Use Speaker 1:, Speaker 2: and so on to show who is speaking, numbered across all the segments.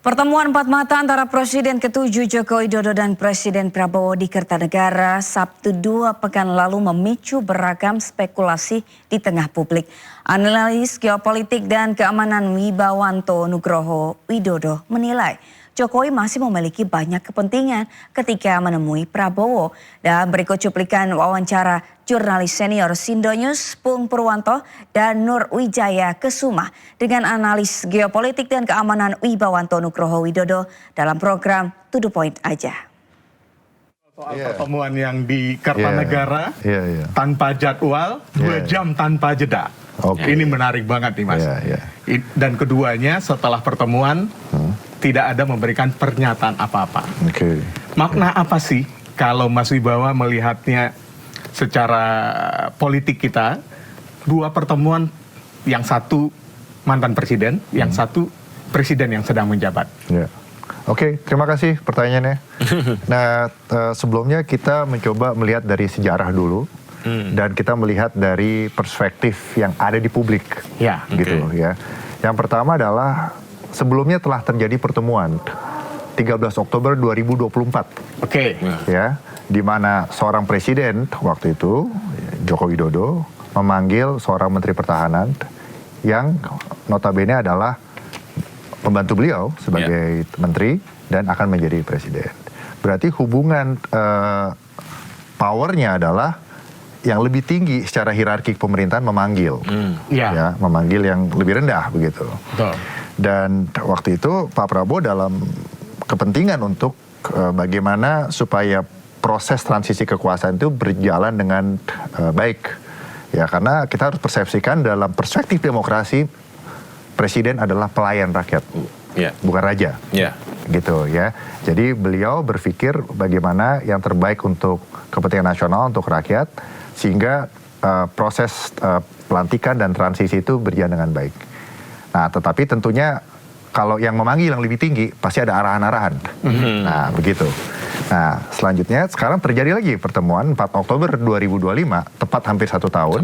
Speaker 1: Pertemuan empat mata antara Presiden ke-7 Joko Widodo dan Presiden Prabowo di Kertanegara Sabtu 2 pekan lalu memicu beragam spekulasi di tengah publik. Analis geopolitik dan keamanan Wibawanto Nugroho Widodo menilai Jokowi masih memiliki banyak kepentingan ketika menemui Prabowo. Dan berikut cuplikan wawancara jurnalis senior Sindonews Pung Purwanto dan Nur Wijaya Kesuma dengan analis geopolitik dan keamanan Wibawanto Nugroho Widodo dalam program To The Point Aja.
Speaker 2: Soal pertemuan yang di Kertanegara tanpa jadwal, 2 jam tanpa jeda. Ini menarik banget nih Mas. Dan keduanya setelah pertemuan tidak ada memberikan pernyataan apa-apa. Makna apa sih kalau Mas Wibawa melihatnya secara politik kita, 2 pertemuan, yang satu mantan presiden, yang satu presiden yang sedang menjabat.
Speaker 3: Oke, terima kasih pertanyaannya. Nah, sebelumnya kita mencoba melihat dari sejarah dulu. Dan kita melihat dari perspektif yang ada di publik. Gitu ya. Yang pertama adalah sebelumnya telah terjadi pertemuan 13 Oktober 2024. Ya, di mana seorang presiden waktu itu Joko Widodo memanggil seorang menteri pertahanan yang notabene adalah pembantu beliau sebagai menteri dan akan menjadi presiden. Berarti hubungan powernya adalah yang lebih tinggi secara hierarki pemerintahan memanggil, ya, memanggil yang lebih rendah begitu. Dan waktu itu Pak Prabowo dalam kepentingan untuk bagaimana supaya proses transisi kekuasaan itu berjalan dengan baik, ya, karena kita harus persepsikan dalam perspektif demokrasi presiden adalah pelayan rakyat, bukan raja, gitu ya. Jadi beliau berpikir bagaimana yang terbaik untuk kepentingan nasional, untuk rakyat, sehingga proses pelantikan dan transisi itu berjalan dengan baik. Nah, tetapi tentunya kalau yang memanggil yang lebih tinggi pasti ada arahan-arahan. Nah, begitu. Nah, selanjutnya sekarang terjadi lagi pertemuan 4 Oktober 2025, tepat hampir 1 tahun.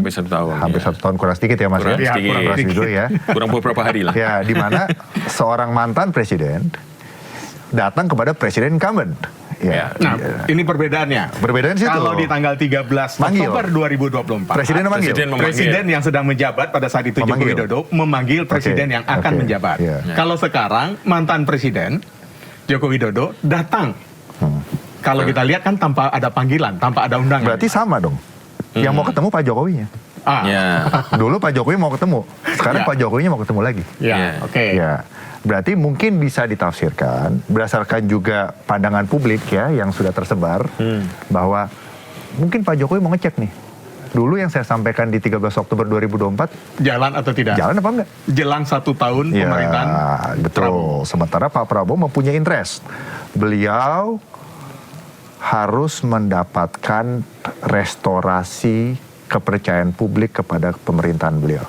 Speaker 3: Hampir 1 tahun kurang sedikit ya Mas
Speaker 4: kurang
Speaker 3: ya?
Speaker 4: Sedikit.
Speaker 3: Kurang sedikit ya.
Speaker 4: Kurang beberapa hari lah.
Speaker 3: Ya, di mana seorang mantan presiden datang kepada presiden incumbent.
Speaker 2: Nah, ini perbedaannya.
Speaker 3: Perbedaan situ.
Speaker 2: Kalau di tanggal 13 Oktober 2024,
Speaker 3: Presiden memanggil.
Speaker 2: Presiden yang sedang menjabat pada saat itu Joko Widodo memanggil presiden yang akan menjabat. Kalau sekarang mantan presiden Joko Widodo datang. Kalau kita lihat kan tanpa ada panggilan, tanpa ada undangan.
Speaker 3: Berarti sama dong. Yang mau ketemu Pak Jokowinya. Dulu Pak Jokowi mau ketemu, sekarang Pak Jokowinya mau ketemu lagi. Berarti mungkin bisa ditafsirkan berdasarkan juga pandangan publik ya yang sudah tersebar bahwa mungkin Pak Jokowi mau ngecek nih. Dulu yang saya sampaikan di 13 Oktober 2024
Speaker 2: jalan atau tidak?
Speaker 3: Jalan apa enggak?
Speaker 2: Jelang 1 tahun pemerintahan.
Speaker 3: Betul.
Speaker 2: Prabowo.
Speaker 3: Sementara Pak Prabowo mempunyai interest. Beliau harus mendapatkan restorasi kepercayaan publik kepada pemerintahan beliau.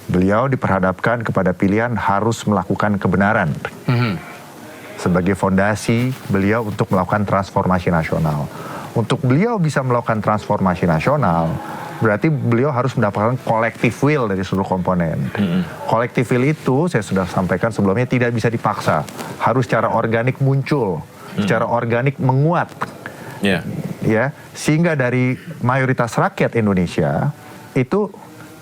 Speaker 3: Beliau diperhadapkan kepada pilihan harus melakukan kebenaran. Sebagai fondasi beliau untuk melakukan transformasi nasional. Untuk beliau bisa melakukan transformasi nasional, berarti beliau harus mendapatkan collective will dari seluruh komponen. Collective will itu, saya sudah sampaikan sebelumnya, tidak bisa dipaksa. Harus secara organik muncul, secara organik menguat. Ya, sehingga dari mayoritas rakyat Indonesia itu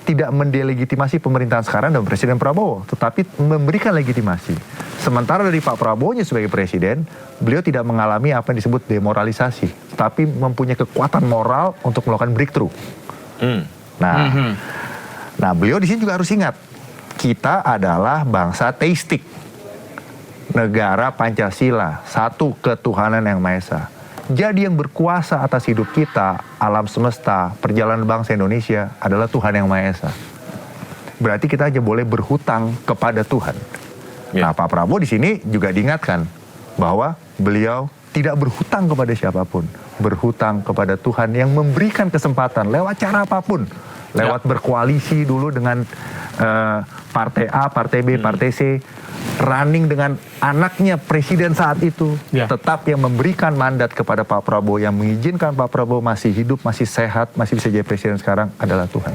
Speaker 3: tidak mendelegitimasi pemerintahan sekarang dan Presiden Prabowo, tetapi memberikan legitimasi. Sementara dari Pak Prabowo-nya sebagai presiden, beliau tidak mengalami apa yang disebut demoralisasi, tapi mempunyai kekuatan moral untuk melakukan breakthrough. Nah, beliau di sini juga harus ingat, kita adalah bangsa teistik, negara Pancasila, satu ketuhanan yang Maha Esa. Jadi yang berkuasa atas hidup kita, alam semesta, perjalanan bangsa Indonesia adalah Tuhan yang Maha Esa. Berarti kita aja boleh berhutang kepada Tuhan. Nah, Pak Prabowo di sini juga diingatkan bahwa beliau tidak berhutang kepada siapapun, berhutang kepada Tuhan yang memberikan kesempatan lewat cara apapun, lewat berkoalisi dulu dengan partai A, partai B, partai C, running dengan anaknya presiden saat itu, tetap yang memberikan mandat kepada Pak Prabowo, yang mengizinkan Pak Prabowo masih hidup, masih sehat, masih bisa jadi presiden sekarang adalah Tuhan.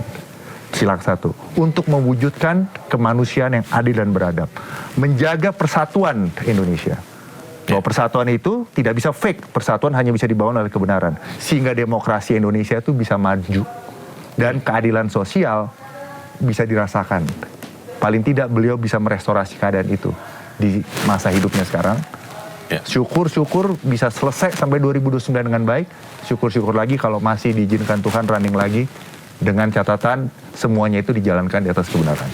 Speaker 3: sila ke-1, untuk mewujudkan kemanusiaan yang adil dan beradab, menjaga persatuan Indonesia. Bahwa persatuan itu tidak bisa fake, persatuan hanya bisa dibangun oleh kebenaran, sehingga demokrasi Indonesia itu bisa maju dan keadilan sosial bisa dirasakan. Paling tidak beliau bisa merestorasi keadaan itu di masa hidupnya sekarang. Syukur-syukur bisa selesai sampai 2029 dengan baik. Syukur-syukur lagi kalau masih diizinkan Tuhan running lagi, dengan catatan semuanya itu dijalankan di atas kebenaran.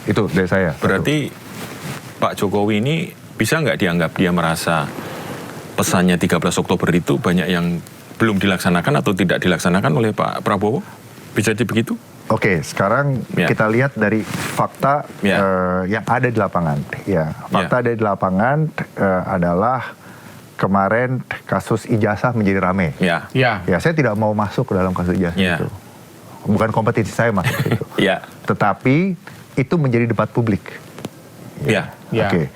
Speaker 3: Itu dari saya.
Speaker 4: Berarti Pak Jokowi ini bisa nggak dianggap dia merasa pesannya 13 Oktober itu banyak yang belum dilaksanakan atau tidak dilaksanakan oleh Pak Prabowo? Bisa jadi begitu?
Speaker 3: Oke, sekarang kita lihat dari fakta yang ada di lapangan. Fakta ada di lapangan adalah kemarin kasus ijazah menjadi ramai. Saya tidak mau masuk ke dalam kasus ijazah itu. Bukan kompetisi saya masuk ke situ. Tetapi itu menjadi debat publik. Oke,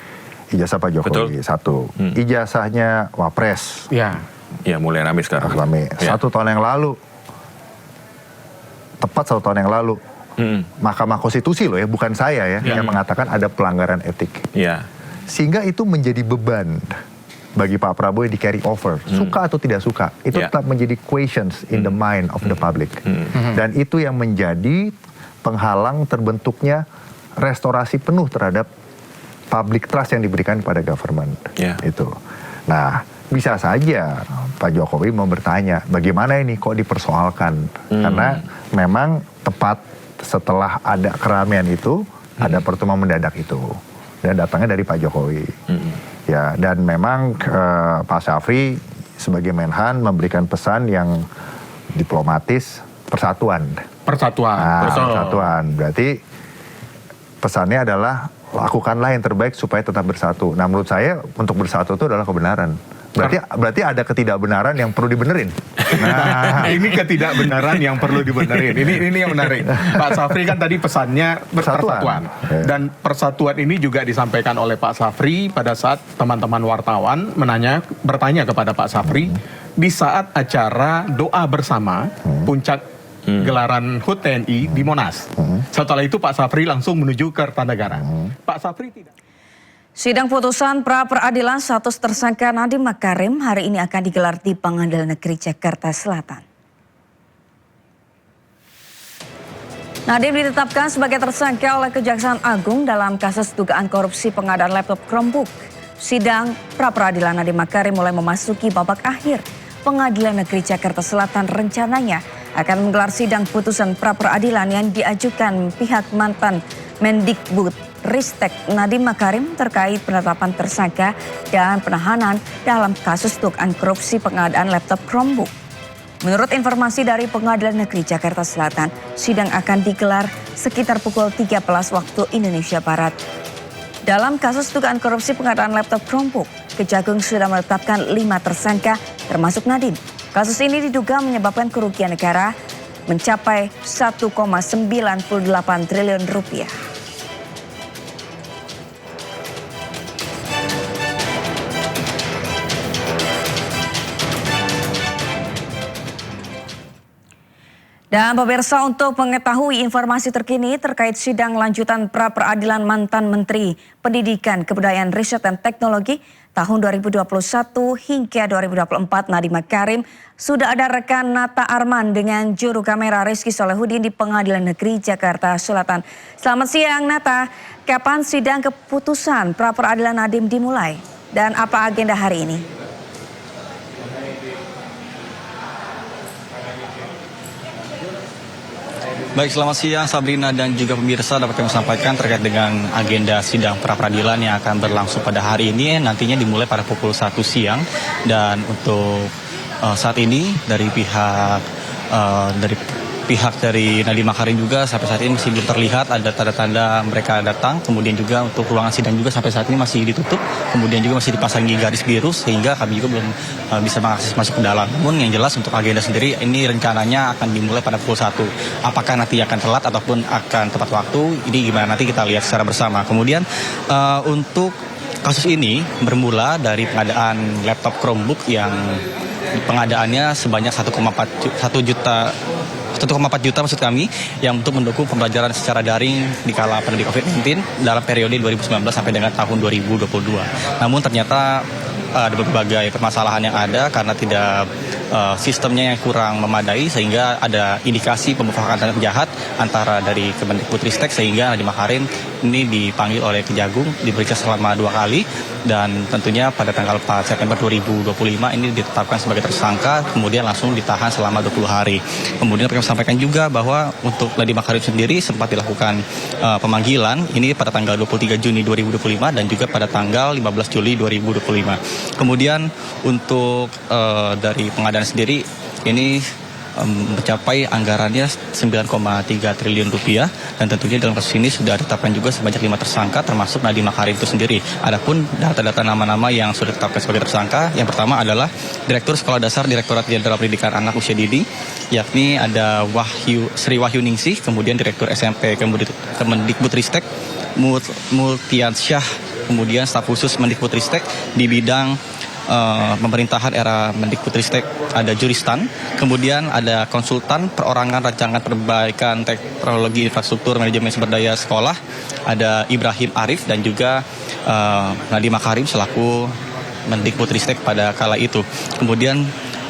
Speaker 3: ijazah Pak Jokowi satu, ijazahnya Wapres.
Speaker 4: Mulai ramai sekarang.
Speaker 3: Ramai. 1 tahun yang lalu. Tepat 1 tahun yang lalu, Mahkamah Konstitusi loh ya, bukan saya ya, yang mengatakan ada pelanggaran etik. Sehingga itu menjadi beban bagi Pak Prabowo yang di carry over. Suka atau tidak suka, itu tetap menjadi questions in the mind of the public. Dan itu yang menjadi penghalang terbentuknya restorasi penuh terhadap public trust yang diberikan pada government. Itu. Nah, bisa saja Pak Jokowi mau bertanya, bagaimana ini kok dipersoalkan? Karena memang tepat setelah ada keramaian itu, ada pertemuan mendadak itu. Dan datangnya dari Pak Jokowi. Dan memang Pak Syafri sebagai Menhan memberikan pesan yang diplomatis, persatuan. Persatuan. Berarti pesannya adalah lakukanlah yang terbaik supaya tetap bersatu. Nah, menurut saya untuk bersatu itu adalah kebenaran. Berarti ada ketidakbenaran yang perlu dibenerin.
Speaker 2: Nah, ini ketidakbenaran yang perlu dibenerin. Ini yang menarik. Pak Syafri kan tadi pesannya persatuan. Dan persatuan ini juga disampaikan oleh Pak Syafri pada saat teman-teman wartawan bertanya kepada Pak Syafri di saat acara doa bersama puncak gelaran HUT TNI di Monas. Setelah itu Pak Syafri langsung menuju Kertanegara. Pak Syafri tidak.
Speaker 1: Sidang putusan pra-peradilan status tersangka Nadiem Makarim hari ini akan digelar di Pengadilan Negeri Jakarta Selatan. Nadiem ditetapkan sebagai tersangka oleh Kejaksaan Agung dalam kasus dugaan korupsi pengadaan laptop Chromebook. Sidang pra-peradilan Nadiem Makarim mulai memasuki babak akhir. Pengadilan Negeri Jakarta Selatan rencananya akan menggelar sidang putusan pra-peradilan yang diajukan pihak mantan Mendikbud Ristek Nadiem Makarim terkait penetapan tersangka dan penahanan dalam kasus dugaan korupsi pengadaan laptop Chromebook. Menurut informasi dari Pengadilan Negeri Jakarta Selatan, sidang akan digelar sekitar pukul 13 waktu Indonesia Barat. Dalam kasus dugaan korupsi pengadaan laptop Chromebook, Kejagung sudah menetapkan 5 tersangka termasuk Nadiem. Kasus ini diduga menyebabkan kerugian negara mencapai 1,98 triliun rupiah. Dan pemirsa, untuk mengetahui informasi terkini terkait sidang lanjutan pra-peradilan mantan Menteri Pendidikan, Kebudayaan, Riset, dan Teknologi tahun 2021 hingga 2024 Nadiem Makarim, sudah ada rekan Nata Arman dengan juru kamera Rizky Solehudin di Pengadilan Negeri Jakarta Selatan. Selamat siang Nata, kapan sidang keputusan pra-peradilan Nadiem dimulai dan apa agenda hari ini?
Speaker 5: Baik, selamat siang Sabrina dan juga pemirsa. Dapat kami sampaikan terkait dengan agenda sidang pra-peradilan yang akan berlangsung pada hari ini. Nantinya dimulai pada pukul 1 siang. Dan untuk saat ini dari pihak dari Nadiem Makarim juga sampai saat ini masih belum terlihat ada tanda-tanda mereka datang. Kemudian juga untuk ruangan sidang juga sampai saat ini masih ditutup. Kemudian juga masih dipasangi garis biru sehingga kami juga belum bisa mengakses masuk ke dalam. Namun yang jelas untuk agenda sendiri ini rencananya akan dimulai pada pukul 1. Apakah nanti akan telat ataupun akan tepat waktu, ini gimana nanti kita lihat secara bersama. Kemudian untuk kasus ini bermula dari pengadaan laptop Chromebook yang pengadaannya sebanyak 1,4 juta 1,4 juta maksud kami yang untuk mendukung pembelajaran secara daring di kala pandemi COVID-19 dalam periode 2019 sampai dengan tahun 2022. Namun ternyata ada berbagai permasalahan yang ada karena tidak sistemnya yang kurang memadai sehingga ada indikasi pemufakatan penjahat antara dari Kemendikbudristek sehingga Nadiem Makarim ini dipanggil oleh Kejagung, diperiksa selama 2 kali dan tentunya pada tanggal 4 September 2025 ini ditetapkan sebagai tersangka kemudian langsung ditahan selama 20 hari. Kemudian kami sampaikan juga bahwa untuk Nadiem Makarim sendiri sempat dilakukan pemanggilan ini pada tanggal 23 Juni 2025 dan juga pada tanggal 15 Juli 2025. Kemudian untuk dari pengadaan sendiri ini mencapai anggarannya 9,3 triliun rupiah dan tentunya dalam kasus ini sudah ditetapkan juga sebanyak 5 tersangka termasuk Nadiem Makarim itu sendiri. Adapun data-data nama-nama yang sudah ditetapkan sebagai tersangka yang pertama adalah Direktur Sekolah Dasar Direktorat Jenderal Pendidikan Anak Usia Dini yakni ada Sri Wahyu Ningsih, kemudian Direktur SMP Kemendikbudristek Multiansyah, kemudian staf khusus Mendikbudristek di bidang pemerintahan era Mendikbudristek ada Juristan, kemudian ada konsultan perorangan rancangan perbaikan teknologi infrastruktur manajemen sumber daya sekolah ada Ibrahim Arif dan juga Nadiem Makarim selaku Mendikbudristek pada kala itu. Kemudian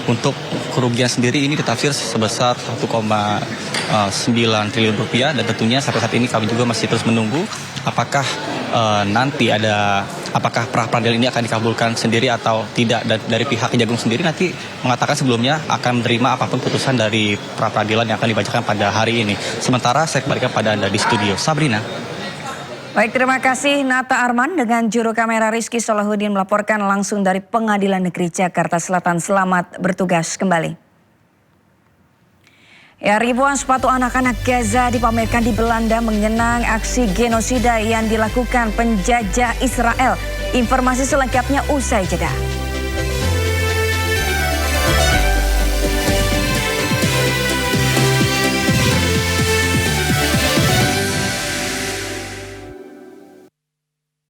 Speaker 5: untuk kerugian sendiri ini ditafsir sebesar 1,9 triliun rupiah dan tentunya sampai saat ini kami juga masih terus menunggu apakah nanti apakah pra peradilan ini akan dikabulkan sendiri atau tidak. Dan dari pihak Kejagung sendiri nanti mengatakan sebelumnya akan menerima apapun putusan dari pra peradilan yang akan dibacakan pada hari ini. Sementara saya kembalikan pada Anda di studio. Sabrina.
Speaker 1: Baik, terima kasih Nata Arman dengan juru kamera Rizky Solahuddin melaporkan langsung dari Pengadilan Negeri Jakarta Selatan. Selamat bertugas kembali. Ya, ribuan sepatu anak-anak Gaza dipamerkan di Belanda mengenang aksi genosida yang dilakukan penjajah Israel. Informasi selengkapnya usai jeda.